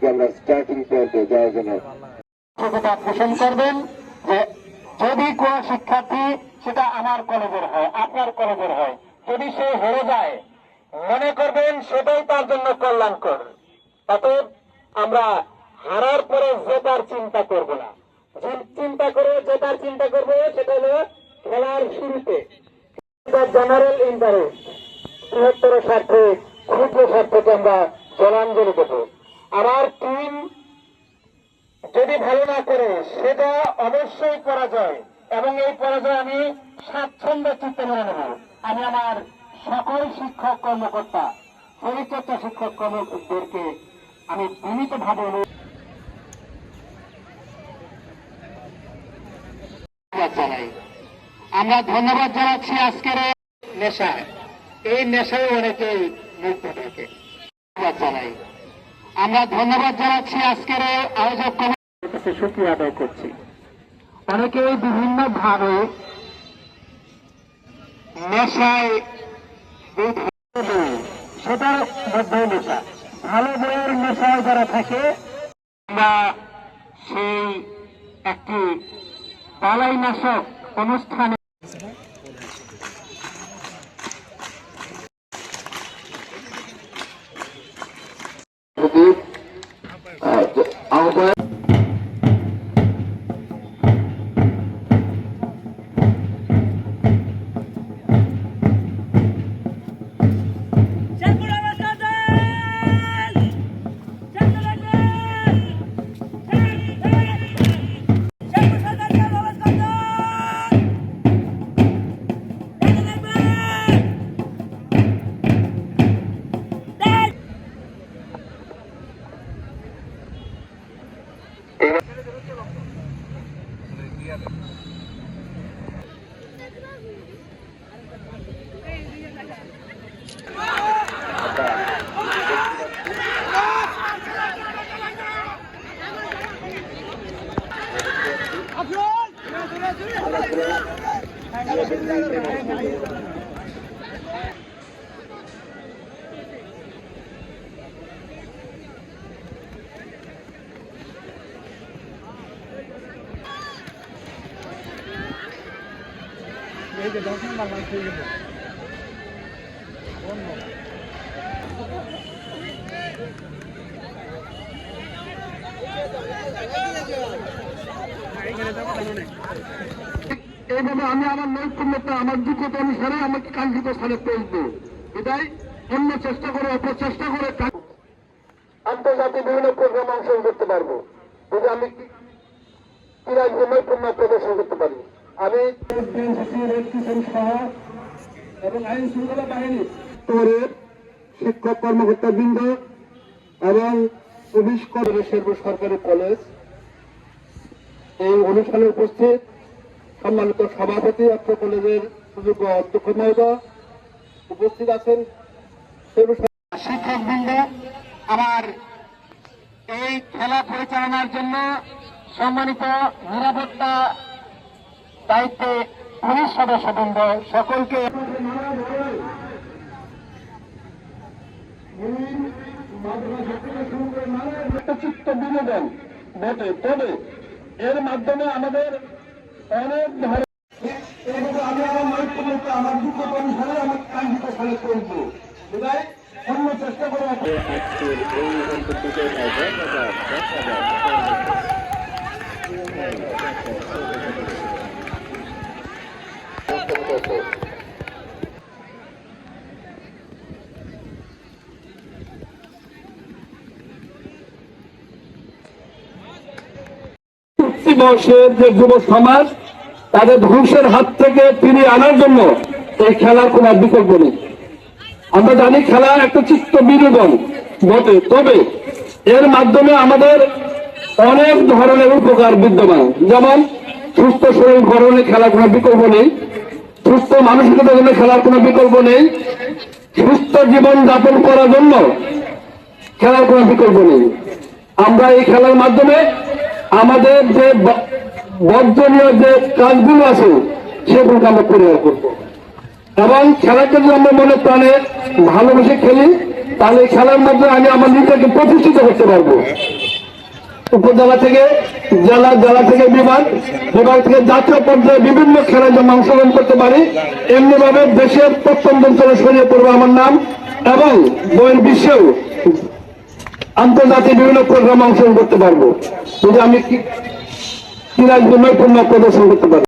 খেলাকে আমরা স্টার্টিং পয়েন্টে যাওয়ার জন্য পোষণ করবেন যে যদি কোন শিক্ষার্থী সেটা আমার কলেজের হয়, আপনার কলেজের হয়, যদি সে হেরে যায় মনে করবেন সেটাই তার জন্য কল্যাণকর। অতএব আমরা হারার পরে জেতার চিন্তা করব না, যে চিন্তা করে জেতার চিন্তা করবো সেটা হলো খেলার শুরুতে জেনারেল ইন্টারেস্ট, বৃহত্তর স্বার্থে ক্ষুদ্র স্বার্থকে আমরা জলাঞ্জলি দেব। আমার টিম যদি ভালো না করে সেটা অবশ্যই পরাজয়, এবং এই পরাজয় আমি স্বাচ্ছন্দ্য চিত্তে মেনে নেব। আমি আমার সকল শিক্ষক কর্মকর্তা, পরিচর্যা শিক্ষক কর্মকর্তাদেরকে আমি বিনীতভাবে জানাই। আমরা ধন্যবাদ জানাচ্ছি আজকের নেশায়, এই নেশায় অনেকেই মুক্ত থাকে। জানাই আমরা ধন্যবাদ জানাচ্ছি আজকের আয়োজক কমিটির কাছে শুকরিয়া আদায় করছি। অনেকেই বিভিন্ন ভাবে নেশায় সেটার মধ্যে নেশা, ভালো বইয়ের নেশায় যারা থাকে আমরা সেই একটি বালাই নাশক অনুষ্ঠানে এইভাবে আমি আমার নৈপুণ্যতা, আমার যোগ্যতা অনুসারে আমাকে কাঙ্ক্ষিত স্থানে পৌঁছবো। এটাই অন্য চেষ্টা করে, অপচেষ্টা করে আন্তর্জাতিক বিভিন্ন প্রোগ্রাম অংশগ্রহণ করতে পারবো যদি আমি ক্রীড়ায় নৈপুণ্য প্রদর্শন করতে পারি। আমি সহ এবং আইন শৃঙ্খলা বাহিনী স্তরের শিক্ষক কর্মকর্তা বৃন্দ এবং পুলিশ সরকারি কলেজ এই অনুষ্ঠানে উপস্থিত সম্মানিত সভাপতি অত্র কলেজের সুযোগ্য অধ্যক্ষ মহোদয় উপস্থিত আছেন, শিক্ষকবৃন্দ, আমার এই খেলা পরিচালনার জন্য সম্মানিত নিরাপত্তা দায়িত্বে পুলিশ সদস্যবৃন্দ সকলকে চিত্ত বিনোদন বটে, তবে এর মাধ্যমে আমাদের অনেক আমি আমার নৈপুণ্যতা, আমার যোগ্যতা অনুসারে আমি কাঙ্ক্ষিত ফলে করবো। বিদায় অন্য চেষ্টা করে আজকের এই অন্তর্ভুক্ত বয়সের যে যুব সমাজ তাদের ধ্বংসের হাত থেকে ফিরিয়ে আনার জন্য এই খেলার কোন বিকল্প নেই। আমরা জানি খেলা একটা চিত্ত বিনোদন বটে, তবে এর মাধ্যমে আমাদের অনেক ধরনের উপকার বিদ্যমান। যেমন সুস্থ শরীর গঠনে খেলার কোনো বিকল্প নেই, সুস্থ মানসিকতার জন্য খেলার কোনো বিকল্প নেই, সুস্থ জীবন যাপন করার জন্য খেলার কোনো বিকল্প নেই। আমরা এই খেলার মাধ্যমে আমাদের যে বর্জনীয় যে কাজগুলো আছে সেগুলোকে আমরা পরিহার করবো, এবং খেলাকে যদি আমরা মনে প্রাণে ভালোবেসে খেলি তাহলে এই খেলার মধ্যে আমি আমার নিজেকে প্রতিষ্ঠিত করতে পারবো। উপজেলা থেকে জেলা, জেলা থেকে বিভাগ, বিভাগ থেকে জাতীয় পর্যায়ে বিভিন্ন খেলায় যেন অংশগ্রহণ করতে পারি, এমনি ভাবে দেশের প্রত্যন্ত অঞ্চলে ছড়িয়ে পড়বে আমার নাম এবং বইয়ের বিশ্বেও আন্তর্জাতিক বিভিন্ন প্রোগ্রামে অংশগ্রহণ করতে পারবো যদি আমি ক্রীড়া নৈপুণ্য প্রদর্শন করতে পারি।